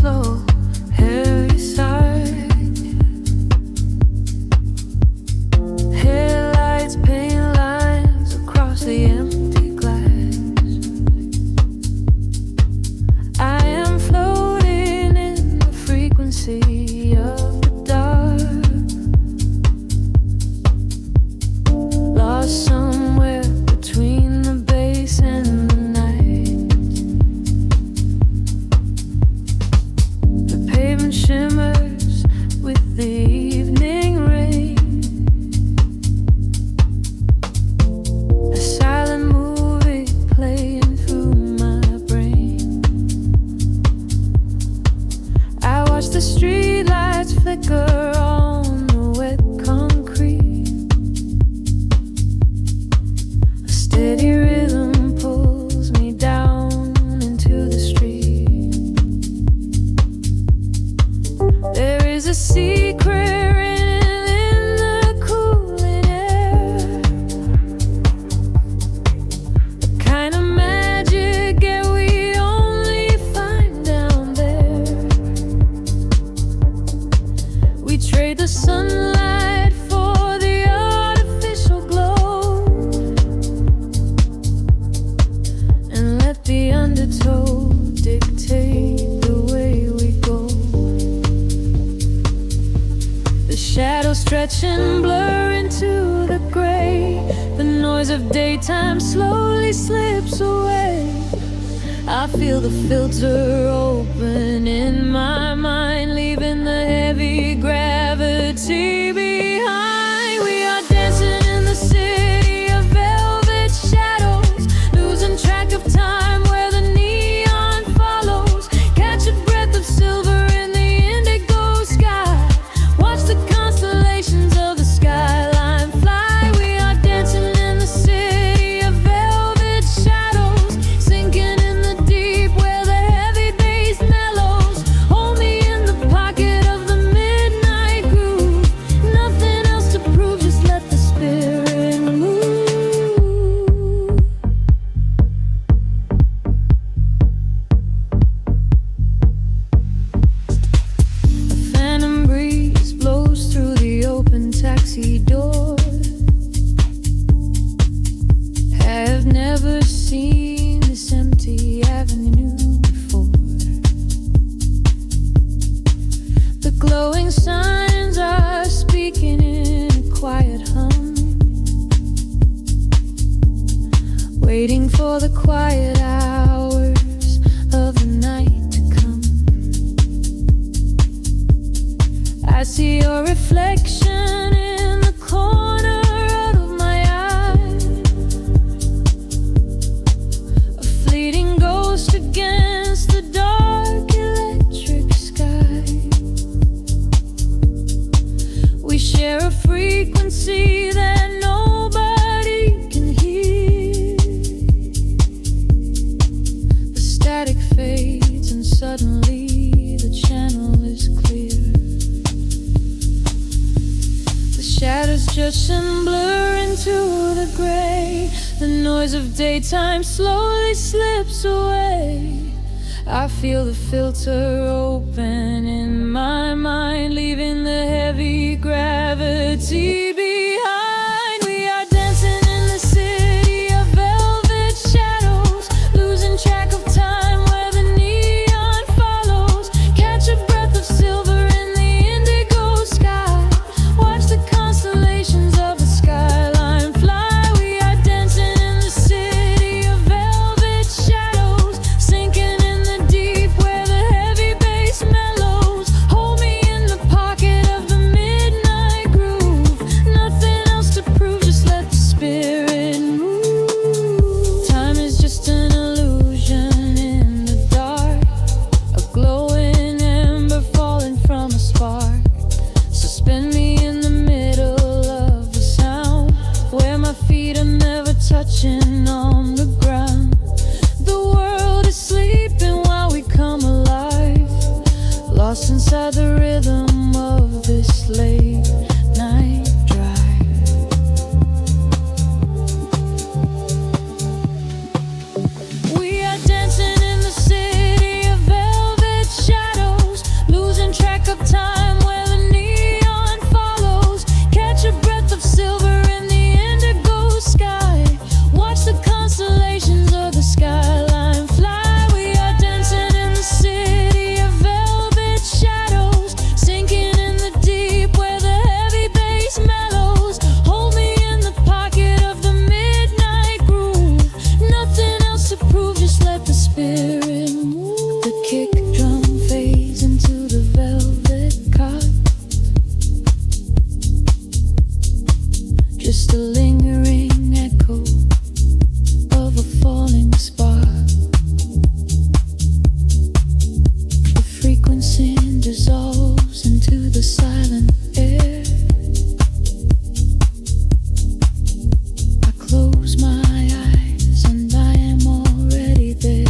slow, heavy sigh. Headlights paint lines across the empty glass. I am floating in the frequency of the dark, lost somewhere between the bass and the night. The pavement shimmers with the evening rain. A silent movie playing through my brain. I watch the streetlights flicker on the wet concrete. A steady rhythm pulls me down into the street. There is a secret written in the cooling air, the kind of magic that we only find down there. We trade the sunlight for the artificial glow, and let the undertow dictate the way we go. The shadows stretch and blur into the gray. The noise of daytime slowly slips away. I feel the filter open in my mind, leaving the heavy gravity behind. We are dancing in the city of velvet shadows, losing track of time where the neon follows. Catch a breath of silver in the indigo sky. Watch the constellations of the skyline fly. We are dancing in the city of velvet shadows, sinking in the deep where the heavy bass mellows. Hold me in the pocket of the midnight groove. Nothing else to prove, just let the spirit move. A phantom breeze blows through the open taxi door. Have never seen this empty avenue before. The glowing signs are speaking in a quiet hum, waiting for the quiet hours of the night to come. I see your reflection in the corner of my eye, a fleeting ghost against the dark electric sky. We share a frequency that nobody can hear. The static fades and suddenly the channel is clear. The shadows just and blur into the gray. The noise of daytime slowly slips away. I feel the filter open in my mind, leaving the heavy gravity behind. We are dancing in the city of velvet shadows, losing track of time where the neon follows. Catch a breath of silver in the indigo sky. Watch the constellations of the skyline fly. We are dancing in the city of velvet shadows, sinking in the deep where the heavy bass mellows. Hold me in the pocket of the midnight groove. let the spirit move. The kick drum fades into the velvet cot. Just a lingering echo of a falling spark. The frequency dissolves into the silent air. I close my eyes and I am already there.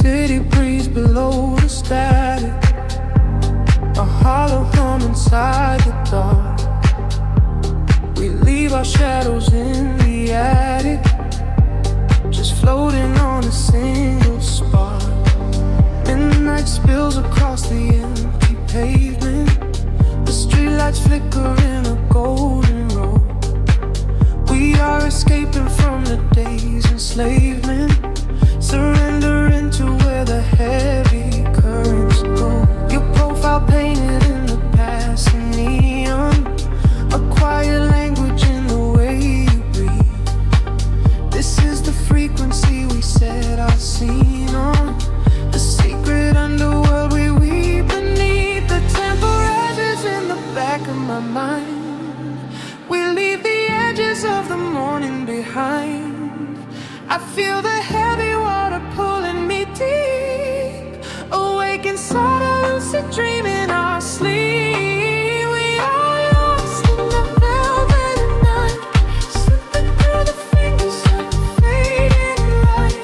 city breeze below the static, a hollow hum inside the dark. We leave our shadows in the attic, just floating on a single spark. Midnight spills across the empty pavement. The streetlights flicker in a golden row. We are escaping from the day's enslavement, surrendering to where the heavy currents go. Your profile painted in the passing neon, a quiet language in the way you breathe. This is the frequency we set our scene on, the secret underworld we weave beneath. The temple rises in the back of my mind. We leave the edges of the morning behind. I feel the heavy water pulling me deep, awake inside a lucid dream in our sleep. We are lost in the velvet night, slipping through the fingers of the fading light,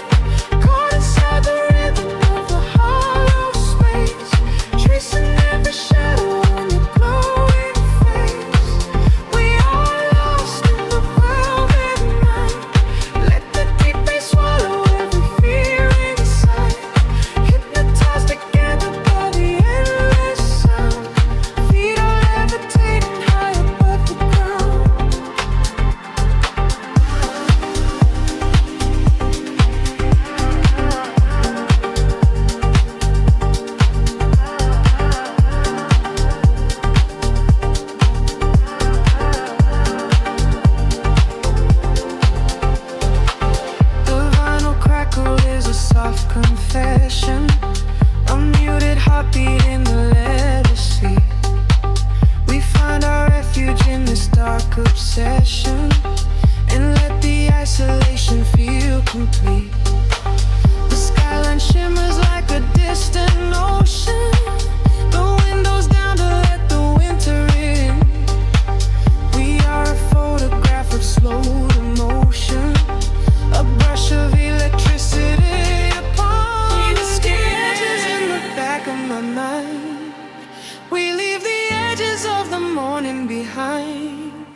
caught inside the rhythm of the hollow space, tracing every shadow on your glowing face. We are lost in the velvet night. Let the deep bass swallow every fear inside, hypnotized together by the endless sound. Feet are levitating high above the ground. The vinyl crackle is a soft confession, a muted heartbeat in the legacy. We find our refuge in this dark obsession, and let the isolation feel complete. The skyline shimmers like a distant ocean, the windows down to let the winter in. We are a photograph of slowed emotion, a brush of electricity upon the sketches in the back of my mind. We leave the edges of the morning behind.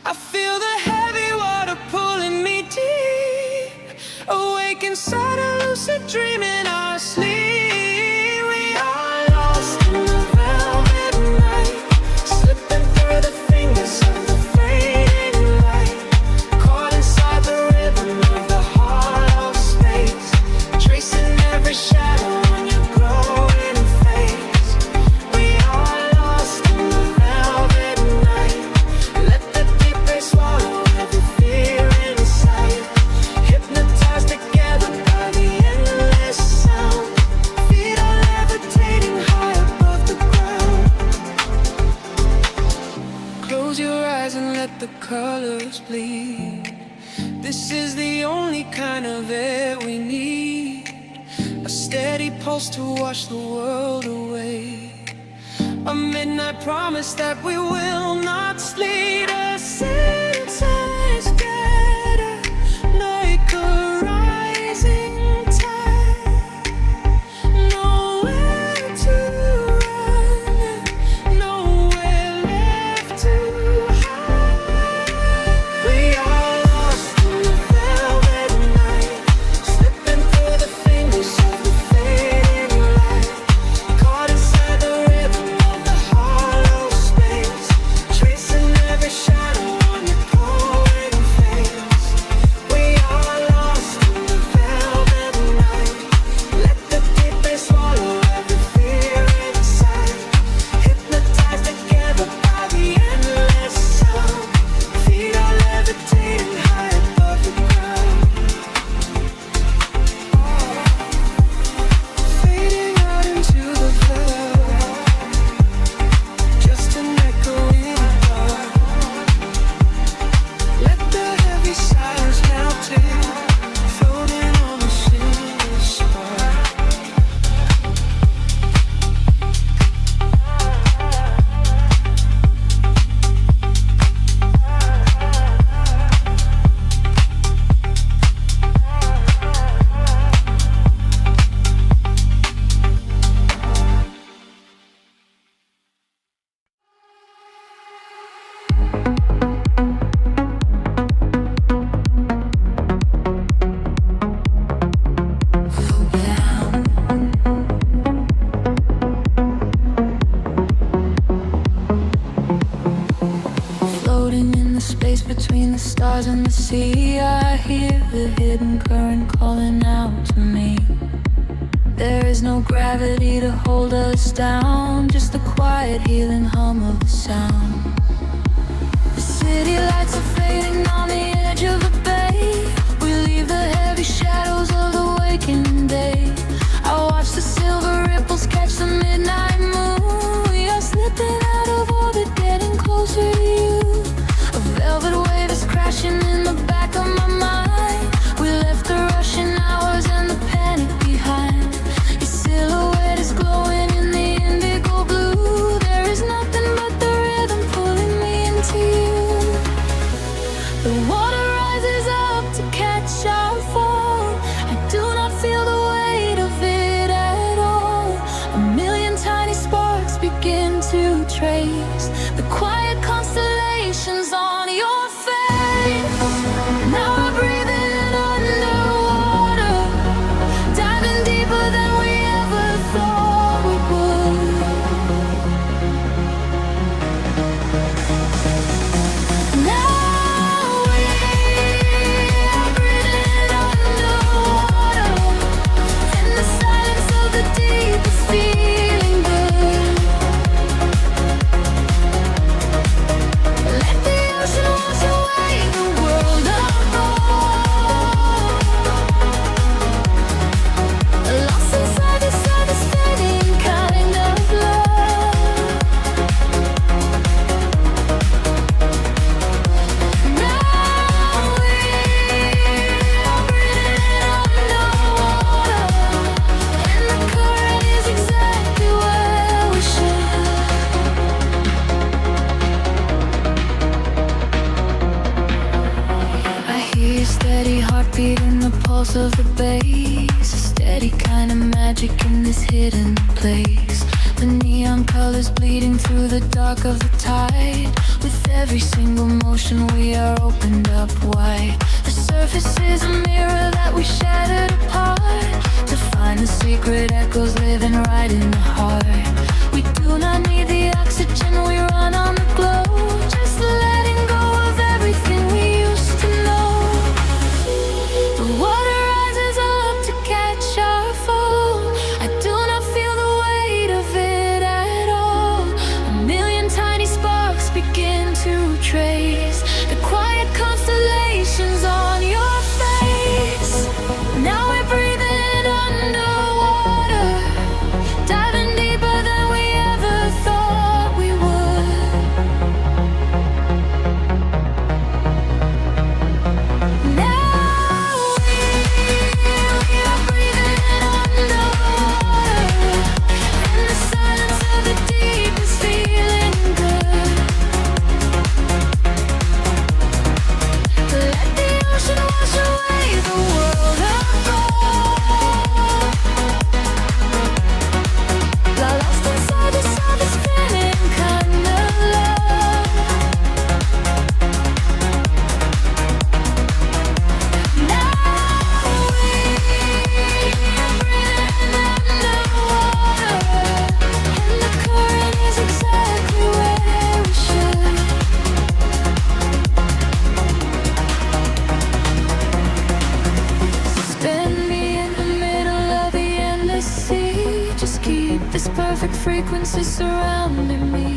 I feel the heavy water pulling me deep, awake inside a lucid dream in our sleep. We are lost in the velvet night, slipping through the fingers of the fading light, caught inside the rhythm of the hollow space, tracing every shadow on your glowing face. We are lost in the velvet night. Let the deep bass swallow every fear inside, hypnotized together by the endless sound. Feet are levitating high above the ground. Close your eyes and let the colors bleed. This is the only kind of air we need, a steady pulse to wash the world away, a midnight promise that we will not sleep. A synths gather like a rising tide, nowhere to run, nowhere left to hide. We are lost in the velvet night, slipping through the fingers of the fading light, caught inside the rhythm of the hollow space, tracing every shadow on your pole. the stars and the sea. I hear the hidden current calling out to me. There is no gravity to hold us down, just the quiet healing hum of the sound. The city lights are fading on the edge of the bay. We leave the heavy shadows of the waking day. I watch the silver ripples catch the midnight moon. We are slipping out of orbit, getting closer to you. A velvet wave is crashing in the back of my mind. We left the rushing hours and the panic behind. Your silhouette is glowing in the indigo blue. There is nothing but the rhythm pulling me into you. The water rises up to catch our fall. I do not feel the weight of it at all. A million tiny sparks begin to trace the quiet constellations on your face. Now I breathe in underwater, diving deeper than we ever thought we would. Now we are breathing underwater, in the silence of the deep is feeling good. Let the ocean wash away the world apart. Lost inside the surface, fading kind of love. Now we are breathing underwater, and the current is exactly where we should. I hear your steady heartbeat in the pulse of the bass. A steady kind of magic in this hidden place. The neon colors bleeding through the dark of the tide. With every single motion we are opened up wide. The surface is a mirror that we shattered apart, to find the secret echoes living right in the heart. We do not need the oxygen, we run on the glow. Just letting go of everything we used to know. The water rises up to catch our fall. I do not feel the weight of it at all. A million tiny sparks begin to trace the quiet constellations on your face. Now we're breathing underwater, diving deeper than we ever thought we would. Now we are breathing underwater, and the silence of the deep is feeling good. Let the ocean wash away the world apart. Lost inside the surface, spinning kind of love. Now we are breathing underwater, and the current is exactly where we should. Spin me in the middle of the endless sea. Just keep this perfect frequency surrounding me.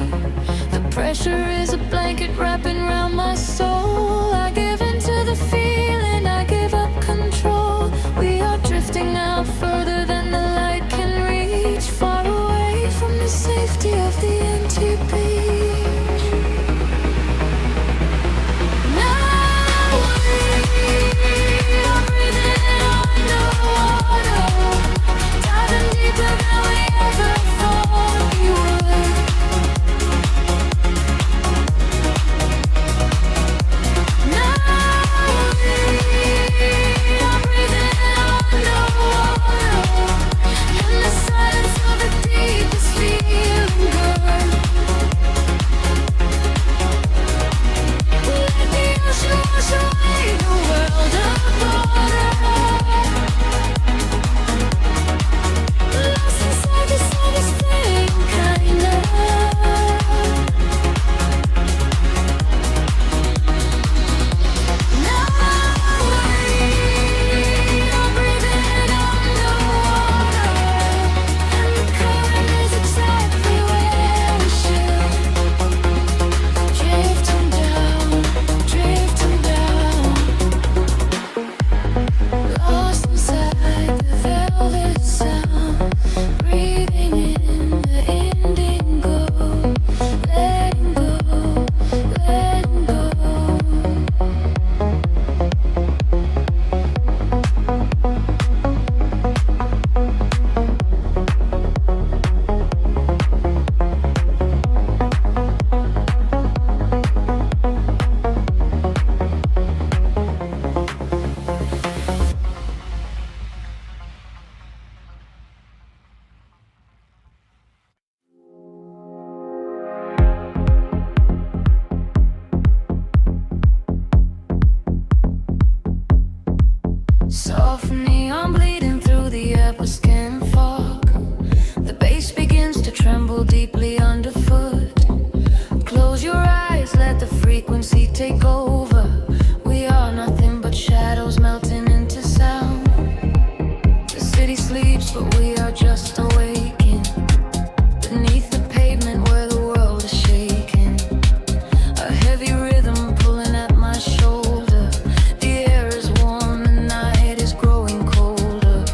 The pressure is a blanket wrapping around my soul. I give into the feeling, I give up control. We are drifting out further than the light can reach, far away from the safety of the empty beach. Now we are breathing underwater, diving deeper than we ever thought we would. Now feel deeply underfoot. Close your eyes, let the frequency take over. We are nothing but shadows melting into sound. The city sleeps, but we are just awaking beneath the pavement where the world is shaking. A heavy rhythm pulling at my shoulder. The air is warm, the night is growing colder.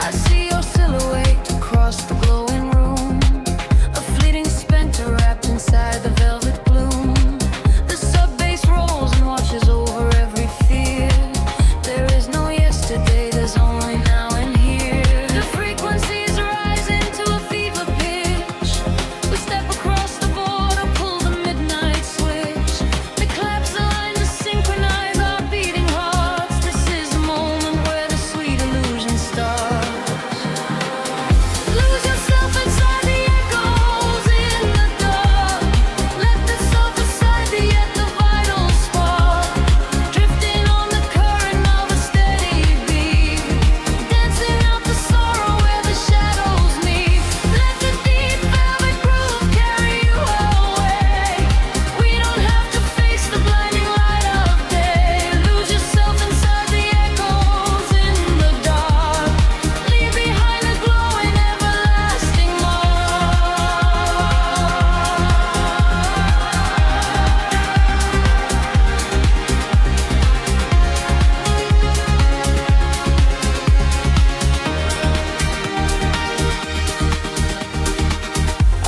I see your silhouette across the glowing room, a fleeting specter wrapped inside the velvet gloom. The sub bass rolls and watches over every fear. There is no yesterday, there's only now and here. The frequencies rising to a fever pitch. We step across the border, pull the midnight switch. We collapse the line to synchronize our beating hearts. This is the moment where the sweet illusion starts. Lose yourself inside the echoes in the dark. Let the self aside the yet the vital spark. Drifting on the current of a steady beat. Dancing out the sorrow where the shadows meet. Let the deep velvet groove carry you away. We don't have to face the blinding light of day. Lose yourself inside the echoes in the dark. Leave behind the glowing everlasting mark.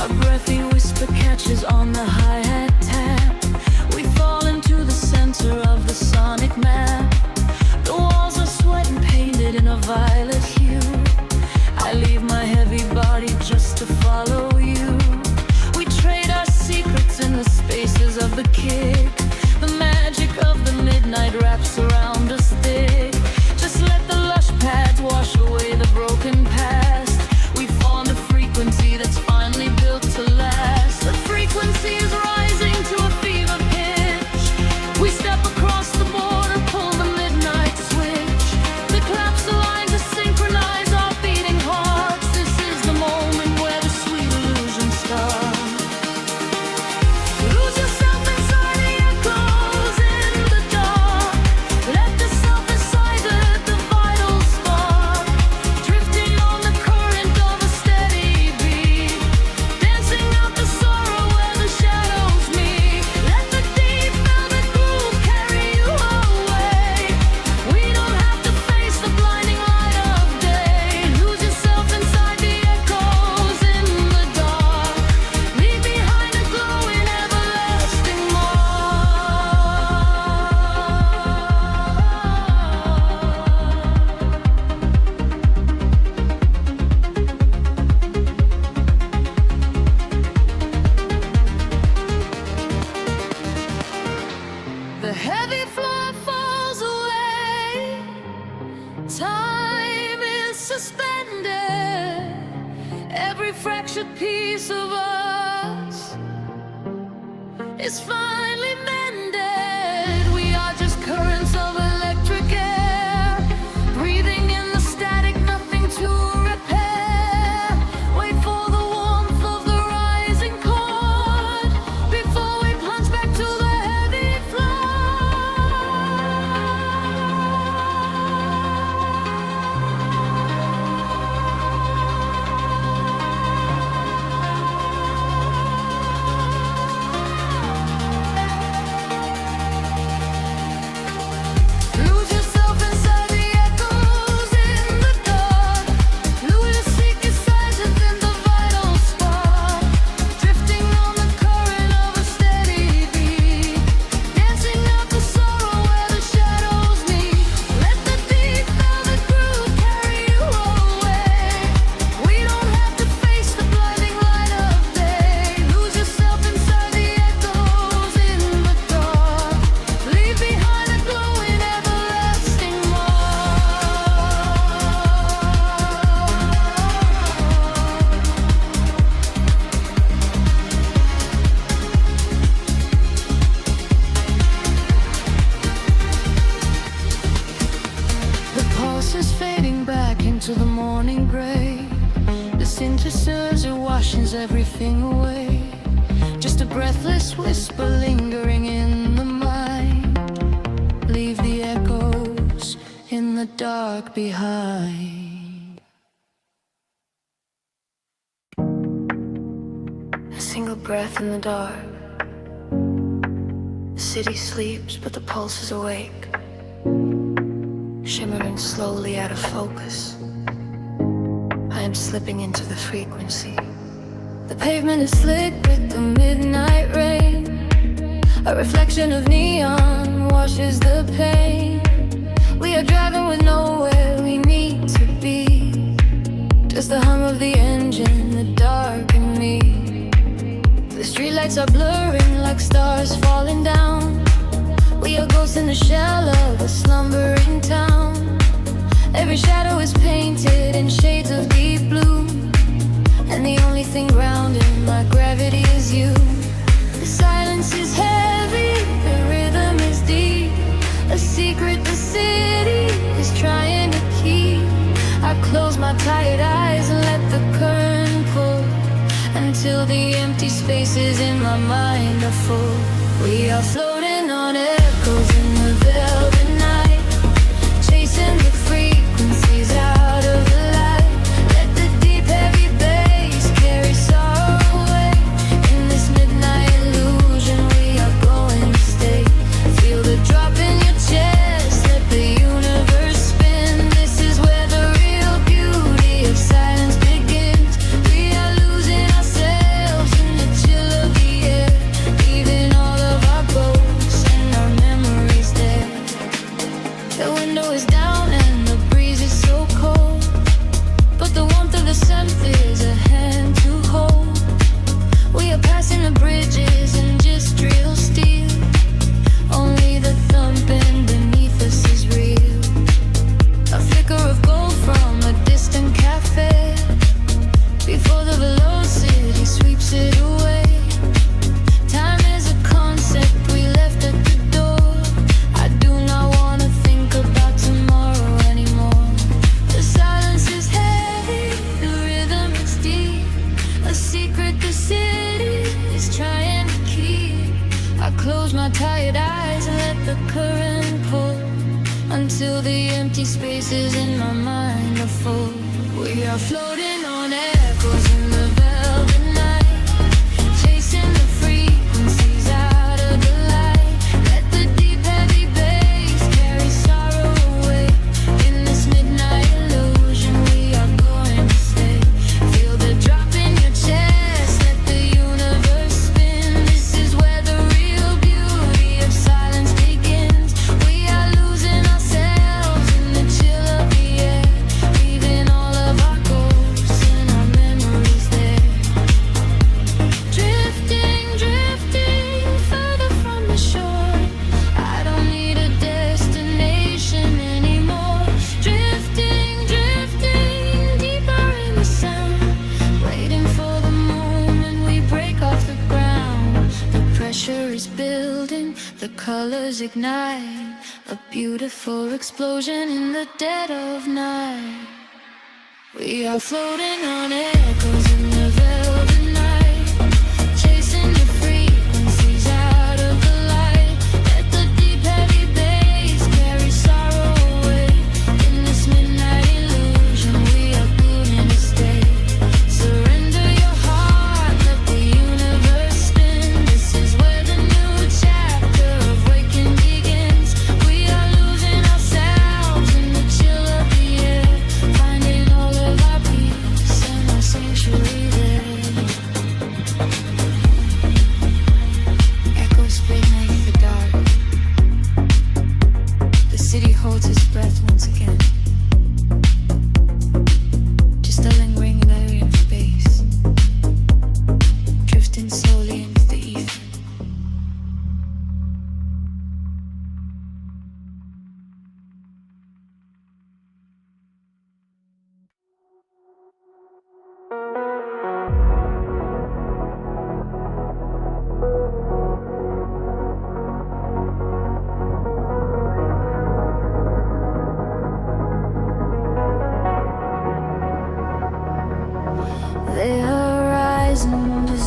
A breathy whisper catches on the hi-hat tap. We fall into the center of the sonic map. The walls are sweat and painted in a violet hue. I leave my heavy body just to follow you. We trade our secrets in the spaces of the kick. The magic of the midnight wraps around us thick. Just let the lush pads wash away the broken past. We form a frequency that's finally built to last. The frequency is rising to a fever pitch. We step across the border, pull the midnight switch. We collapse the line to synchronize our beating hearts. This is the moment where the sweet illusion starts. Lose yourself inside the echoes in the dark. Let the self aside the vital spark. Drifting on the current of a steady beat. Dancing out the sorrow where the shadows meet. Let the deep velvet groove carry you away. We don't have to face the blinding light of day. Lose yourself inside the echoes in the dark. Leave behind a glowing everlasting mark. The heavy floor falls away. Time is suspended. Every fractured piece of us is finally mended. We are just currents of electric air, breathing in the static, nothing to repair. Wait for the warmth of the rising chord before we plunge back to the heavy floor. washes everything away. Just a breathless whisper lingering in the mind. Leave the echoes in the dark behind. A single breath in the dark. The city sleeps, but the pulse is awake, shimmering slowly out of focus. I am slipping into the frequency. The pavement is slick with the midnight rain. A reflection of neon washes the pain. We are driving with nowhere we need to be. Just the hum of the engine, the dark and me. The streetlights are blurring like stars falling down. We are ghosts in the shell of a slumbering town. Every shadow is painted in shades of deep blue, and the only thing grounding my gravity is you. The silence is heavy, the rhythm is deep. A secret the city is trying to keep. I close my tired eyes and let the current pull, until the empty spaces in my mind are full. We are floating on echoes in the velvet night, chasing the frequencies out of the light. Let the deep heavy bass carry sorrow away. In this midnight illusion we are going to stay. Feel the drop in your chest, let the universe spin. This is where the real beauty of silence begins. We are losing ourselves in the chill of the air, leaving all of our ghosts and our memories there. The window is down and the breeze is so cold, but the warmth of the synth is a hand to hold. We are passing the bridges and just drill steel. Only the thumping beneath us is real. A flicker of gold from a distant cafe, before the velocity sweeps it away. Time is a concept we left at the door. I do not want to think about tomorrow anymore. The silence is heavy, the rhythm is deep. A secret the city is trying to keep. I close my tired eyes and let the current pull, until the empty spaces in my mind are full. We are floating on echoes in the velvet night, chasing the frequencies out of the light. Let the deep heavy bass carry sorrow away. In this midnight illusion we are going to stay. Feel the drop in your chest, let the universe spin. This is where the real beauty of silence begins. We are losing ourselves in the chill of the air, leaving all of our ghosts and our memories there. Drifting, drifting further from the shore. I don't need a destination anymore. Drifting, drifting deeper in the sound, waiting for the moment we break off the ground. The pressure is building, the colors ignite, a beautiful explosion in the dead of night. We are floating on echoes in the velvet night, chasing the frequencies out of the light. Let the deep heavy bass carry sorrow away. In this midnight illusion we are going to stay. Surrender your heart, let the universe spin. This is where the new chapter of waking begins. We are losing ourselves in the chill of the air, finding all of our peace and our sanctuary.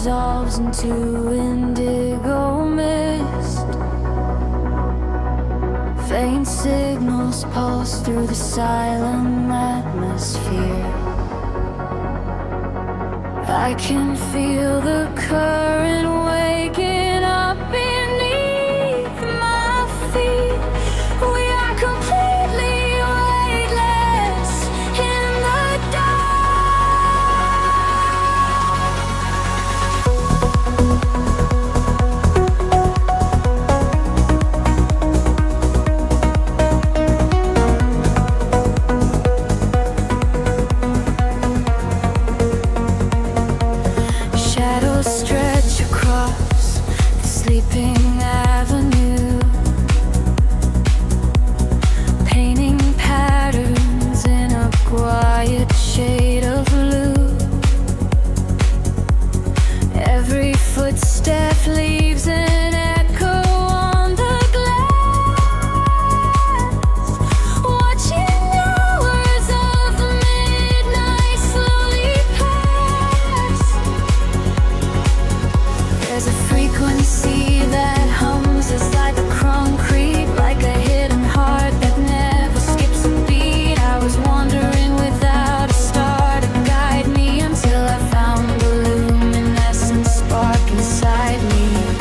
dissolves into indigo mist. Faint signals pulse through the silent atmosphere. I can feel the current waking up beneath my feet. We are completely weightless in the stretch across the sleeping avenue, painting patterns in a quiet shade of blue. Every footstep leaves an echo on the glass, watching hours of the midnight slowly pass. There's a frequency that hums as like the concrete, like a hidden heart that never skips a beat. I was wandering without a star to guide me until I found the luminescent spark inside me.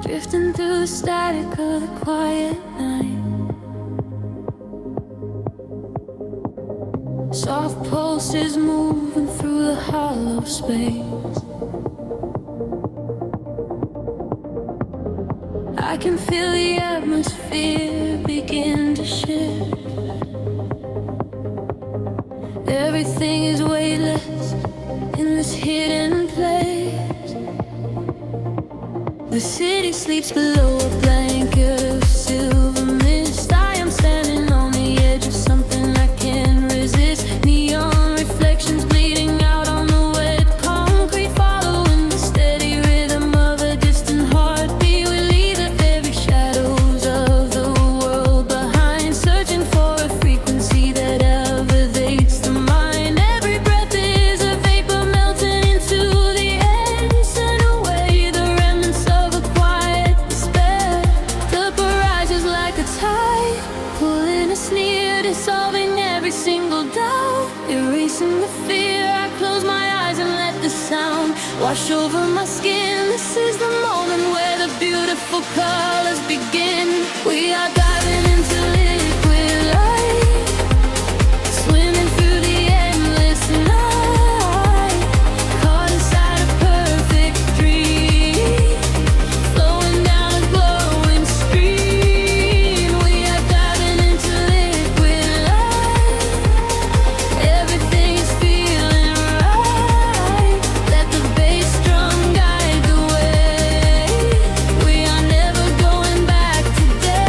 drifting through the static of the quiet night. Soft pulses moving through the hollow space. I can feel the atmosphere begin to shift. Everything is weightless in this hidden place. The city sleeps below a blanket of silver mist. I am standing on the edge of something I can't resist. Neon reflections bleeding out on the wet concrete, following the steady rhythm of a distant heartbeat. We leave the very shadows of the world behind, searching for a frequency that elevates the mind. Every breath is a vapor melting into the air, send away the remnants of a quiet despair. The barrage is like a tide, pulling us near, dissolving every single doubt, erasing the fear. I close my eyes and let the sound wash over my skin. This is the moment where the beautiful colors begin. We are diving into liquid light, swimming through the endless night, caught inside a perfect dream, flowing down a glowing stream. We are diving into liquid light, everything is feeling right. Let the bass drum guide the way. We are never going back today.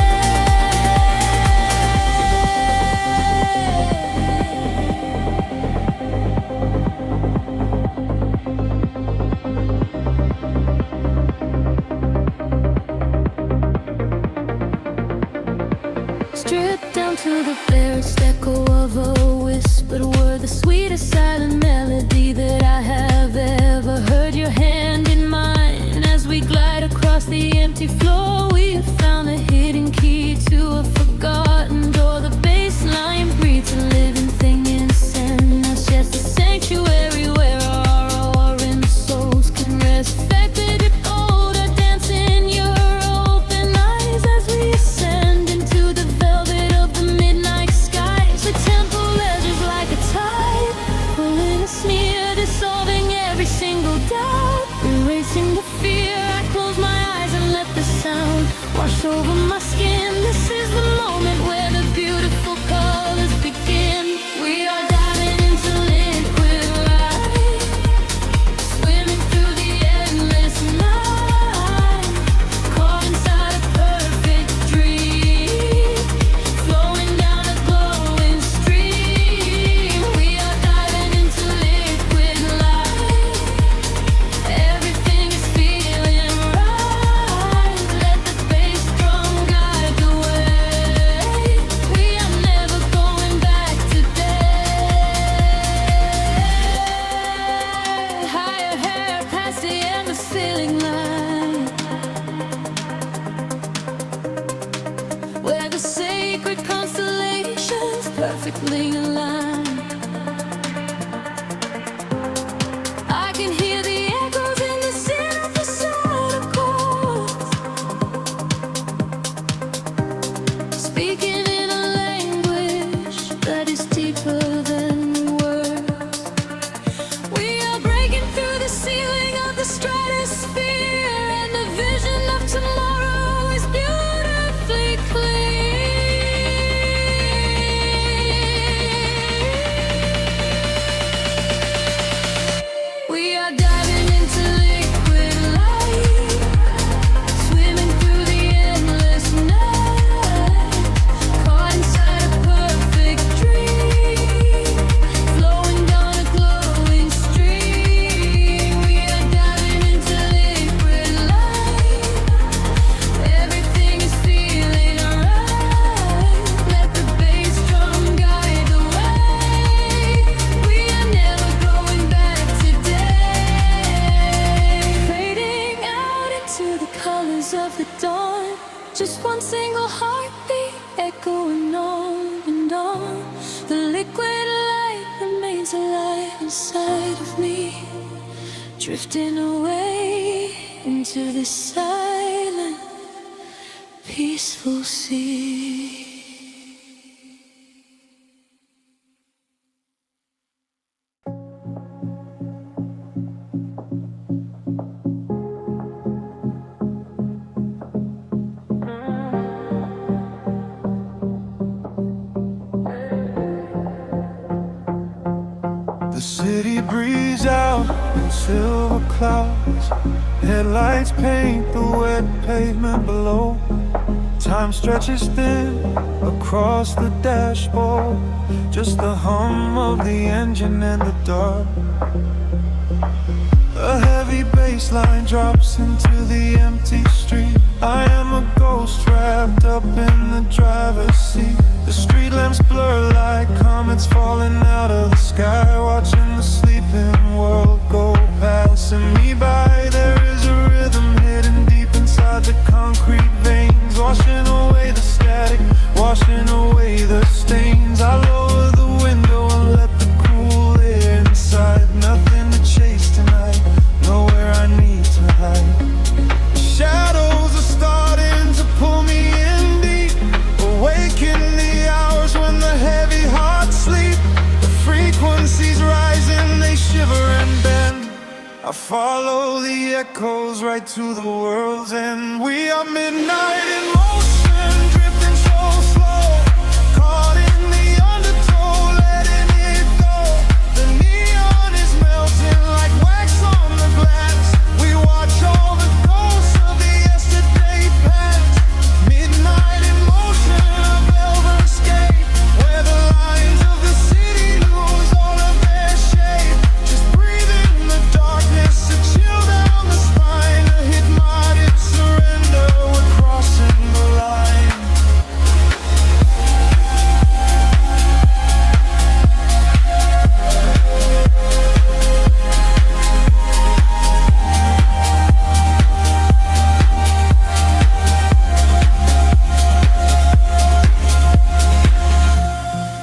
Stripped down to the barest echo of a whispered word, the sweetest silent melody that I have ever heard. Your hand in mine as we glide across the empty floor. We have found the hidden key to a forgotten door. The bassline breathes a living thing inside us. Yes, a sanctuary where our roaring souls can rest. Affected older, dance in your open eyes as we ascend into the velvet of the midnight skies. The temple ledges like a tide, pulling us near, dissolving every single doubt, erasing the fear. I close my eyes and let the sound wash over my skin. This is the moment where the beautiful colors begin. We are diving into liquid light, swimming through the endless night, caught inside a perfect dream, flowing down a glowing stream. We are diving into liquid light, everything is feeling right. Let the bass drum guide the way. We are never going back today. Higher hair past the endless ceiling line, where the sacred constellations perfectly aligned. I can hear the echoes in the synthesizer chords, speaking in a language that is deeper than words. We are breaking through the ceiling of the stratosphere, and the vision of tomorrow is beautifully clear. We are diving into liquid light, swimming through the endless night, caught inside a perfect dream, flowing down a glowing stream. We are diving into liquid light, everything is feeling right. Let the bass drum guide the way. We are never going back today. Fading out into the colors of the dawn, just one single heartbeat echoing on and on. The liquid light remains alive inside of me, drifting away into the silence. peaceful sea. The city breathes out in silver clouds. Headlights paint the wet pavement below. Time stretches thin across the dashboard. Just the hum of the engine and the dark. A heavy bass line drops into the empty street. I am a ghost wrapped up in the driver's seat. The street lamps blur like comets falling out of the sky. Watching the sleeping world go passing me by. There is a rhythm hidden deep inside the concrete veins, washing away the static, washing away the stains. I lower the window and let the cool air inside. Nothing to chase tonight, nowhere I need to hide. The shadows are starting to pull me in deep, awaken the hours when the heavy hearts sleep. The frequencies rising, they shiver and bend. I follow the echoes right to the world's end. We are midnight in motion, drifting so slow, caught in the undertow, letting it go. The neon is melting like wax on the glass. We watch all the ghosts of the yesterday past. Midnight in motion, a velvet escape, where the lines of the city lose all of their shape. Just breathe in the darkness, a chill down the spine, a hypnotic surrender. We're crossing the line.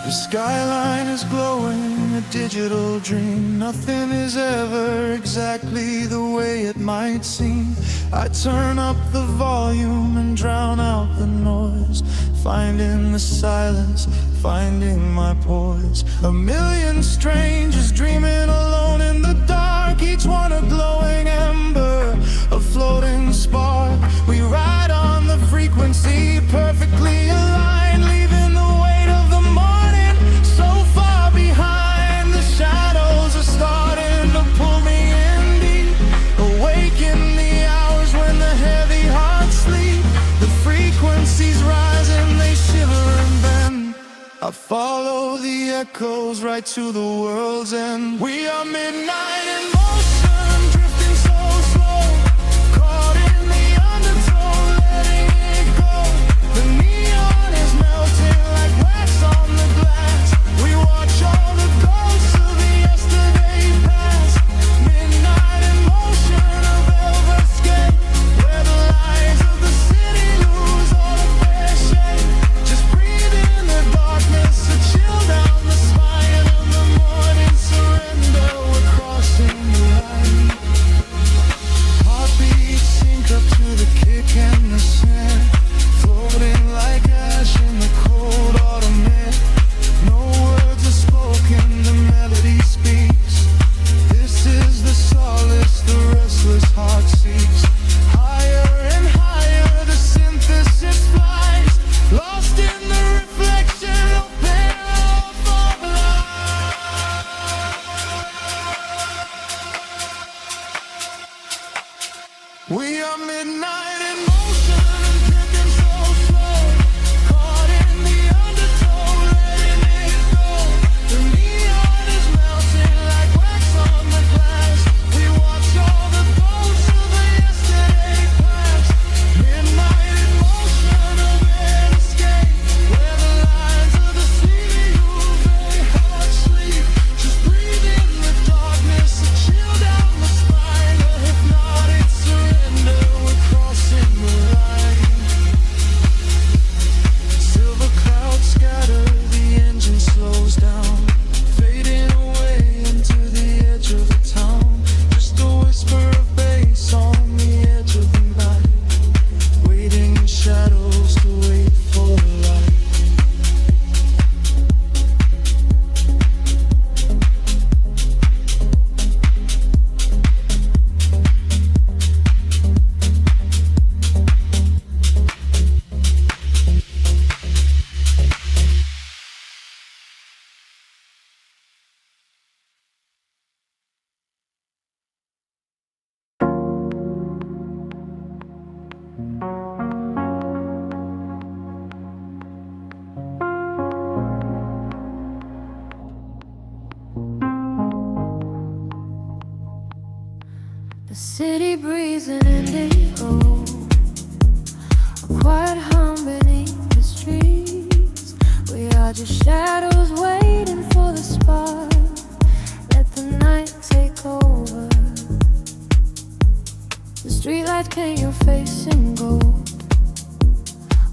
The skyline is glowing, a digital dream. Nothing is ever exactly the way it might seem. I turn up the volume and drown out the noise, finding the silence, finding my poise. A million strangers dreaming alone in the dark, each one a glowing ember, a floating spark. We ride on the frequency, perfectly aligned, leaving the weight of the morning so far behind. The shadows are starting to pull me in deep, awaken the hours when the heavy hearts sleep. The frequencies rise and they shiver and bend. I follow the echoes right to the world's end. We are midnight in motion, drifting so slow, caught in the undertow, letting it go. The neon is melting like wax on the glass. We watch all the ghosts of the yesterday past. Midnight in motion, a velvet escape, where the lights of the city lose all of their shape. Just breathe in the darkness, a chill down the spine, and the morning surrender. We're crossing the The city breeze and indigo, a quiet hum beneath the streets. We are just shadows waiting for the spark. Let the night take over. The streetlights paint your face in gold,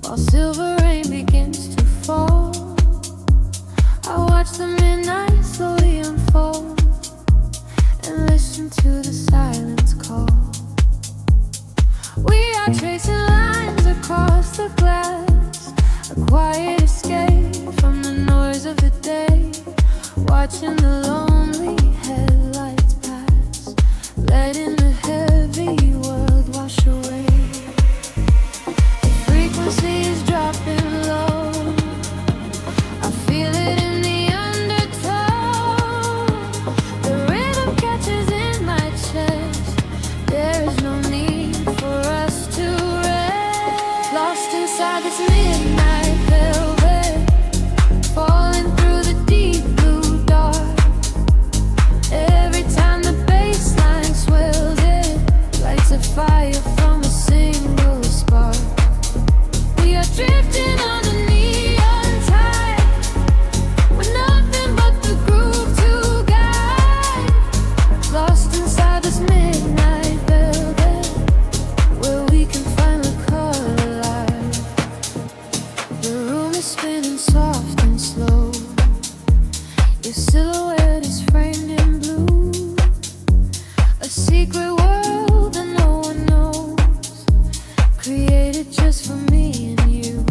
while silver rain begins to fall. I watch the midnight slowly unfold and listen to the silence call. We are tracing lines across the glass, a quiet escape from the noise of the day, watching the lonely headlights pass, letting the heavy world wash away. The frequency is dropping low, I feel it in the undertow. The rhythm catches in my chest, there is no need for us to rest. Lost inside this midnight velvet, falling through the deep blue dark. Every time the bass line swells, it lights a fire from a single spark. We are drifting on the neon tide, with nothing but the groove to guide. Lost inside this midnight velvet, where we can finally come alive. The room is spinning soft and slow, your silhouette is framed in blue, a secret world that no one knows, created just for me and you.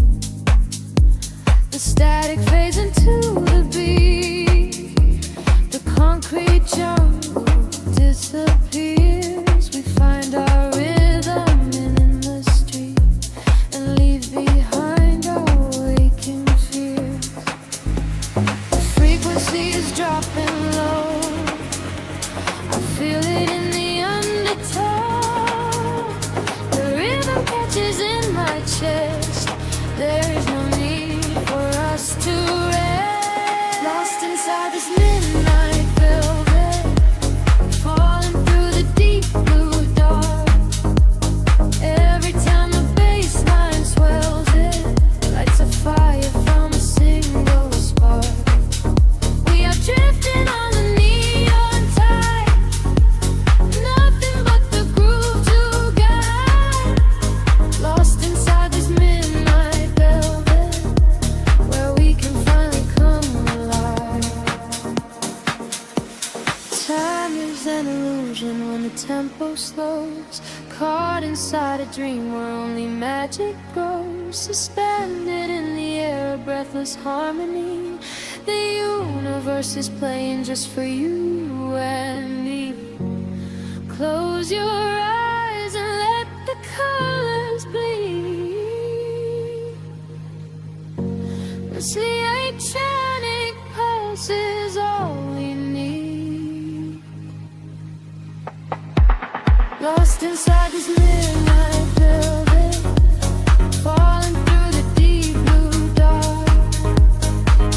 The static fades into the beat, the concrete jungle disappears. We find our rhythm in the street and leave behind our waking fears. The frequency is dropping low, I feel it in the undertow. The rhythm catches in my chest, there is no need for us to rest. Lost inside this midnight velvet, falling through the deep blue dark. Every time the bass line swells, it lights a fire from a single spark. We are drifting on the neon tide, nothing but the groove to guide. Lost inside this midnight velvet, where we can finally come alive. Time is an illusion when the tempo slows, caught inside a dream where only magic grows. Suspended in the air, a breathless harmony. The universe is playing just for you and me. Close your eyes and let the colors bleed. This electronic pulse is all we need. Lost inside this midnight velvet, falling through the deep blue dark.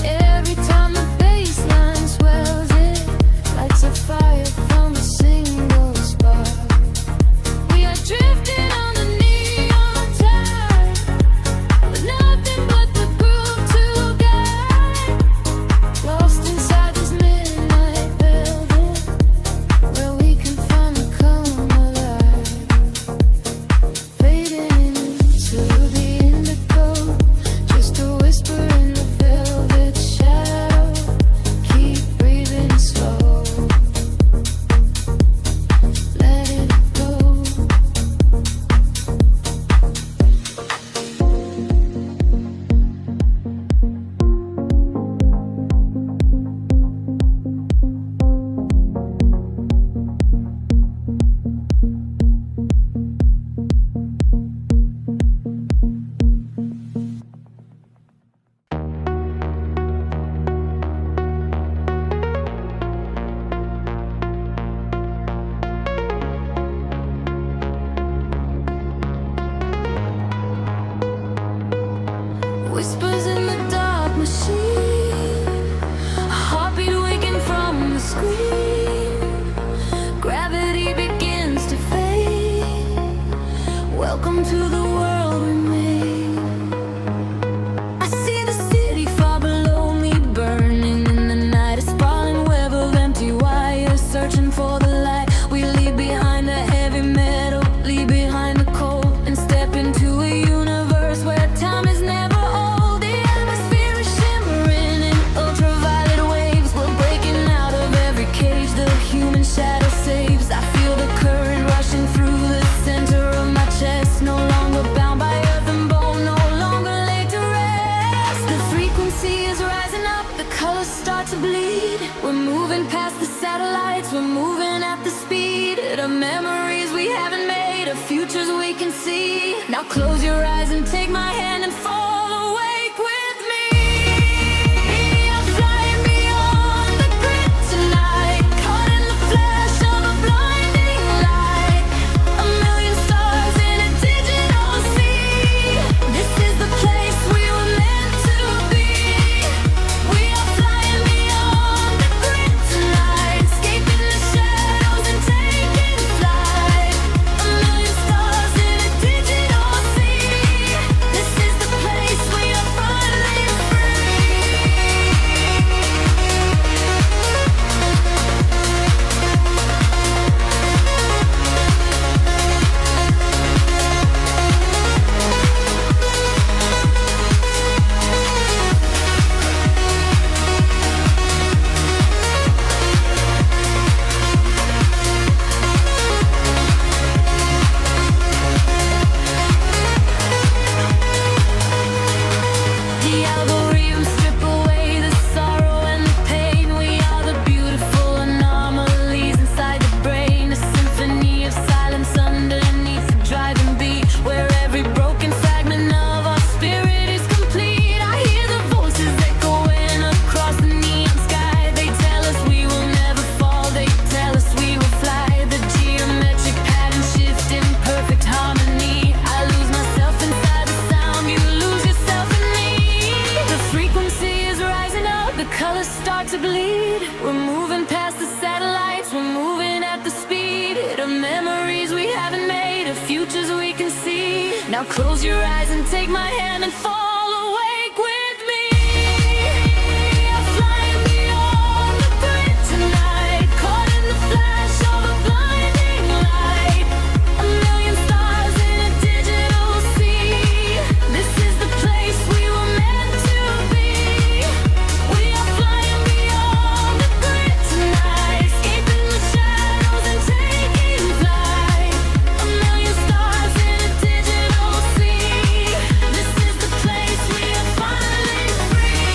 Every time the bass line swells, it lights a fire from a single spark. We are drifting on the neon tide, with nothing but the groove to guide. Lost inside this midnight velvet, where we can finally come alive. frequency is rising up, the colors start to bleed. We're moving past the satellites, we're moving at the speed of memories we haven't made, of futures we can see. Now close your eyes and take my hand and fall awake with me. I'm flying beyond the grid tonight, caught in the flash of a blinding light. A million stars in a digital sea. This is the place we were meant to be. We are flying beyond the grid tonight, escaping the shadows and taking flight. A million stars in a digital sea. This is the place we are finally free. The algorithms strip away the sorrow and the pain. We are the beautiful anomalies inside the brain. A symphony of silence underneath the driving beat, where every broken fragment of our spirit is complete. I hear the voices echoing across the neon sky. They tell us we will never fall, they tell us we will fly. The geometric pattern shift in perfect harmony. I lose myself inside the sound, you lose yourself in me. The frequency is rising up, the colors start to bleed. We're moving past the satellites, we're moving at the speed of memories we haven't made, of futures we can see. Now close your eyes and take my hand and fall awake with me. I'm flying beyond the grid tonight, caught in the flash of a blinding light. A million stars in a digital sea. This is the place we were meant to be. We are flying beyond the grid tonight, escaping the shadows and taking flight. A million stars in a digital sea. This is the place we are finally free.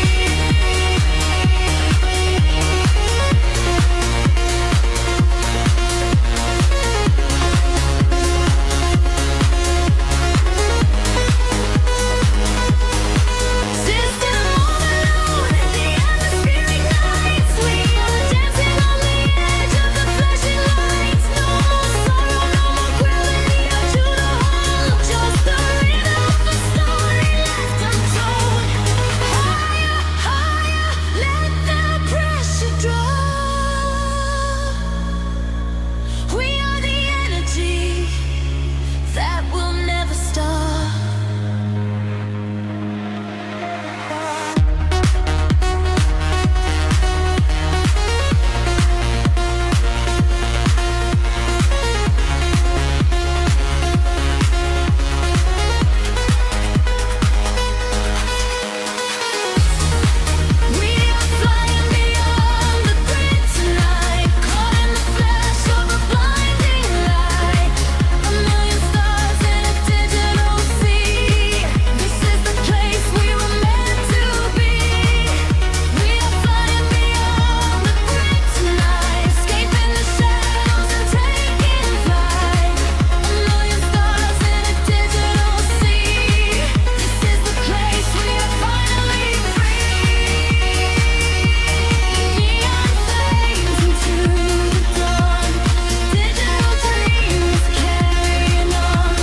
System overload, the atmosphere ignites. We are dancing on the edge of the flashing lights. No more sorrow, no more gravity or to the hole. Just the rhythm of a story left untold. Higher, higher, let the pressure drop. We are the energy that will never stop. We are flying beyond the grid tonight, caught in the flash of a blinding light. A million stars in a digital sea. This is the place we were meant to be. We are flying beyond the grid tonight, escaping the shadows and taking flight. A million stars in a digital sea. This is the place we are finally free. Neon flames into the dawn. Digital dreams carrying on.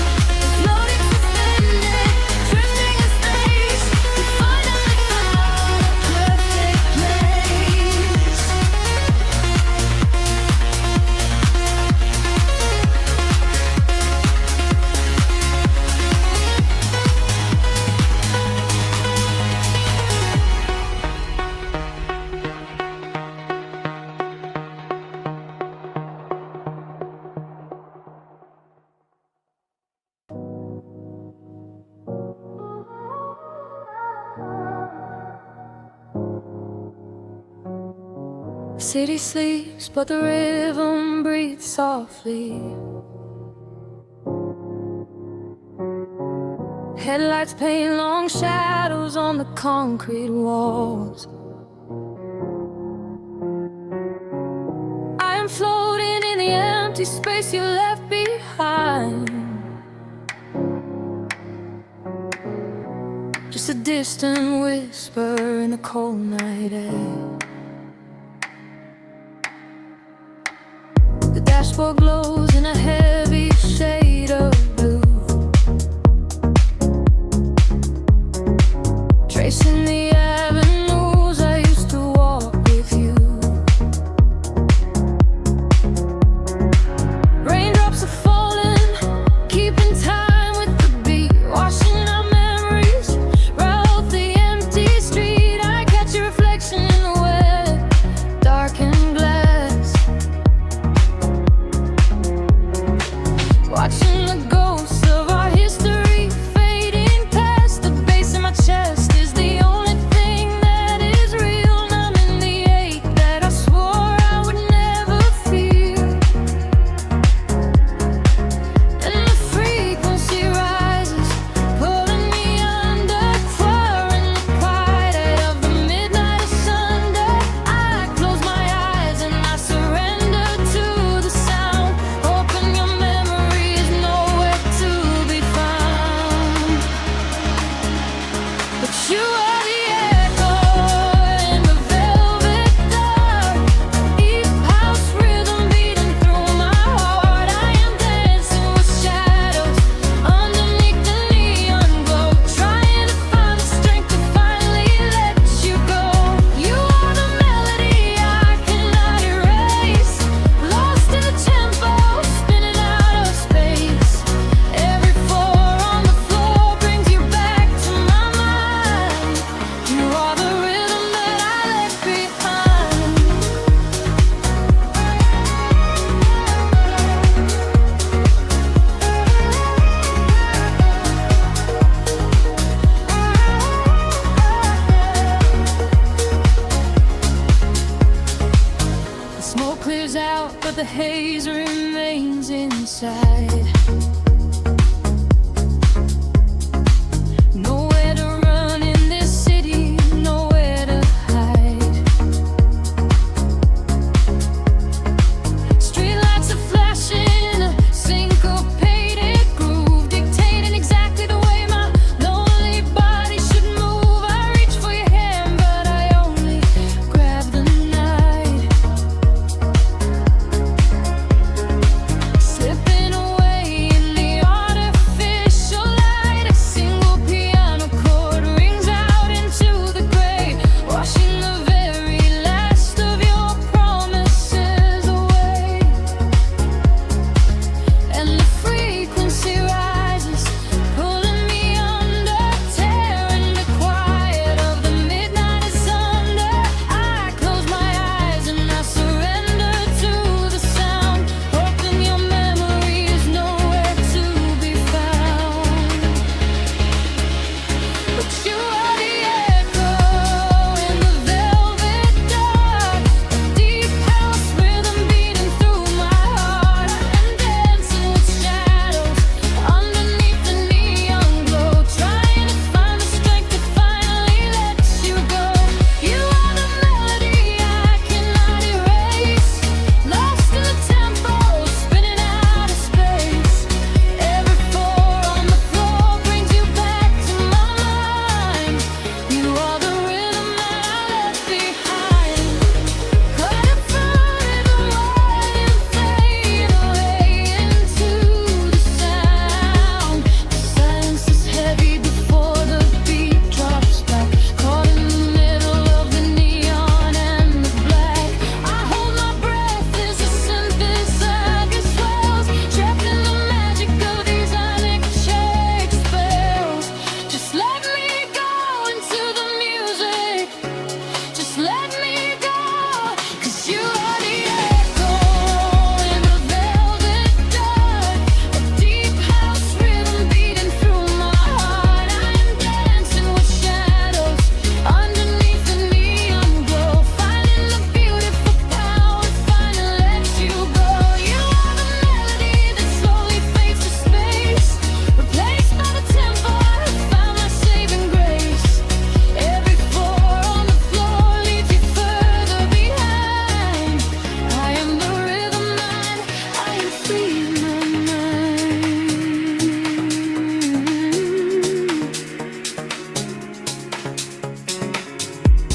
Floating suspended, drifting in space. We finally found a perfect place. City sleeps, but the rhythm breathes softly. Headlights Streetlights paint long shadows on the concrete walls. I am floating in the empty space you left behind. Just a distant whisper in the cold night air. The dashboard glows in a heavy shade of blue, tracing the avenues I used to walk with you. Raindrops are falling, keeping time with the beat, washing our memories right off the empty street. I catch your reflection in the wet, darkened glass, watching the ghosts of our history fading past. The bass in my chest is the only thing that is real, numbing the ache that I swore I would never feel. And the frequency rises, pulling me under, quarrying the quiet of the midnight of Sunday. I close my eyes and I surrender to the sound, hoping your memory is nowhere to be found. But you are the echo in the velvet dark, East House rhythm beating through my heart. I am dancing with shadows underneath the neon glow, trying to find the strength to finally let you go. You are the melody I cannot erase, lost in the tempo, spinning out of space. Every floor on the floor brings you back to my mind. You are the rhythm that I left behind. The smoke clears out, but the haze remains inside. Nowhere to run in this city, nowhere to hide. Streetlights are flashing, a syncopated groove, dictating exactly the way my lonely body should move. I reach for your hand, but I only grab the night, slipping away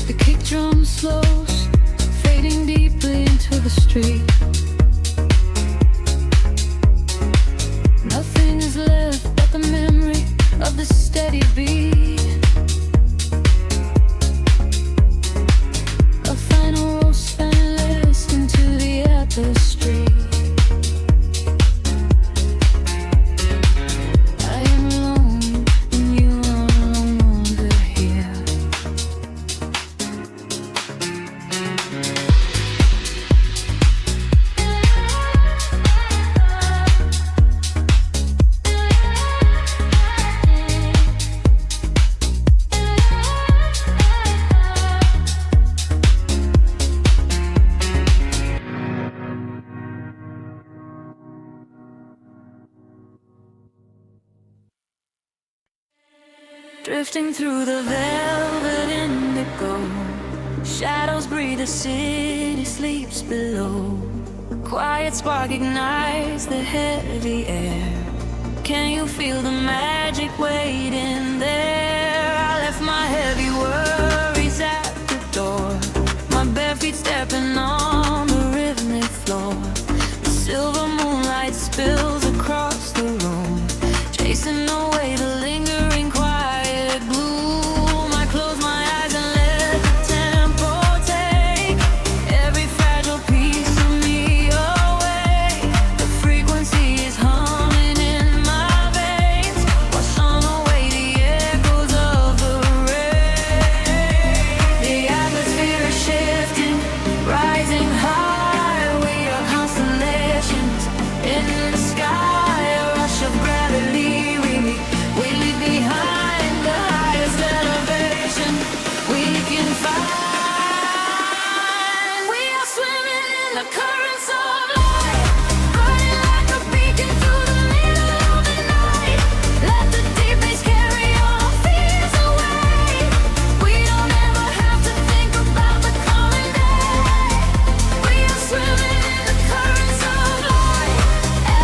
The kick drum slows, fading deeply into the street. Nothing is left but the memory of the steady beat. A final roll spineless into the tapestry. I am alone and you are no longer here. Drifting through the velvet indigo, shadows breathe, the city sleeps below. Quiet spark ignites the heavy air. Can you feel the magic waiting there? I left my heavy worries at the door, my bare feet stepping on the rhythmic floor. The silver moonlight spills across the room, chasing away the lingering quiet gloom. I close my eyes and let the tempo take every fragile piece of me away. The frequency is humming in my veins, washing away the echoes of the rain. The atmosphere is shifting, rising high. We are constellations in the sky, a rush of gravity. We leave behind the highest elevation we can find. We are swimming in the currents of light, burning like a beacon through the middle of the night. Let the deep bass carry our fears away. We don't ever have to think about the coming day. We are swimming in the currents of light.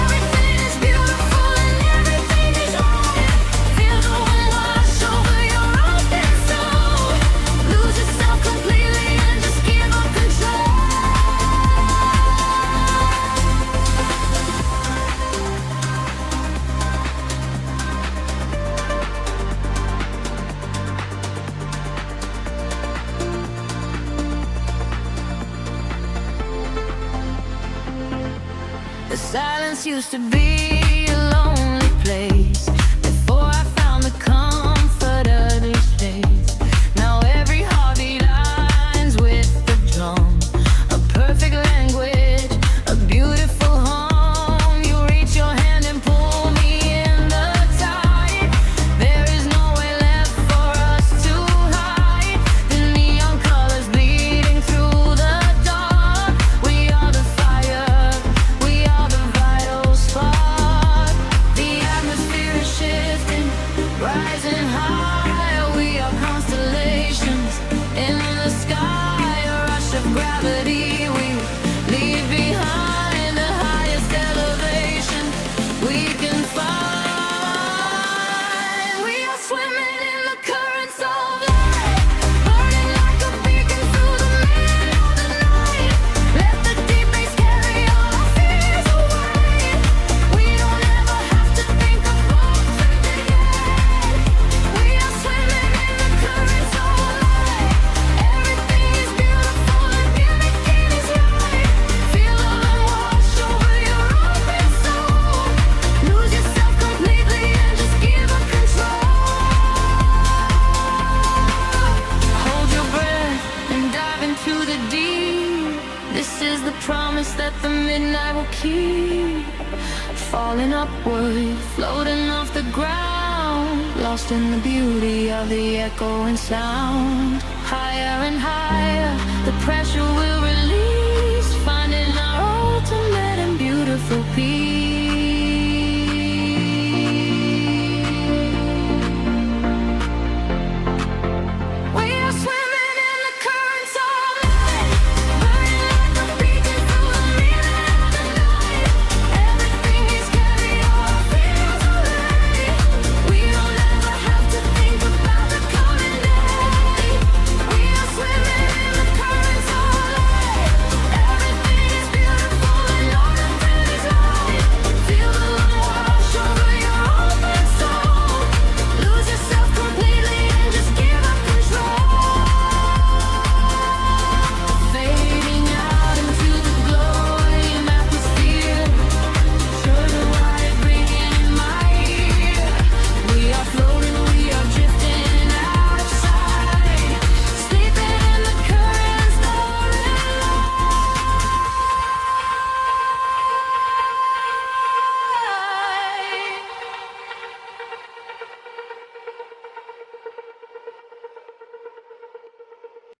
Everything is beautiful and everything is right. Feel the wind wash over your open soul. Lose yourself completely and just give up control. The silence used to be a lonely place before I found the comfort of this space. Now every heartbeat aligns with the drum, a perfect language, a beautiful home. You reach your hand and pull me in the tide. There is nowhere left for us to hide. The neon colors bleeding through the dark. We are the fire, we are the vital spark. The atmosphere is shifting, rising high. We are constellations in the sky, a rush of gravity. We leave behind the highest elevation we can find. We are swimming in the currents of light, burning like a beacon through the middle of the night. Let the deep bass carry all our fears away. We don't ever have to think about the end. We are swimming in the currents of light. Everything is beautiful and everything is right. Feel the wind wash over your open soul. Lose yourself completely and just give up control. Hold your breath and dive into the deep. This is the promise that the midnight will keep. Falling upward, floating off the ground, lost in the beauty of the echoing sound. Higher and higher, the pressure will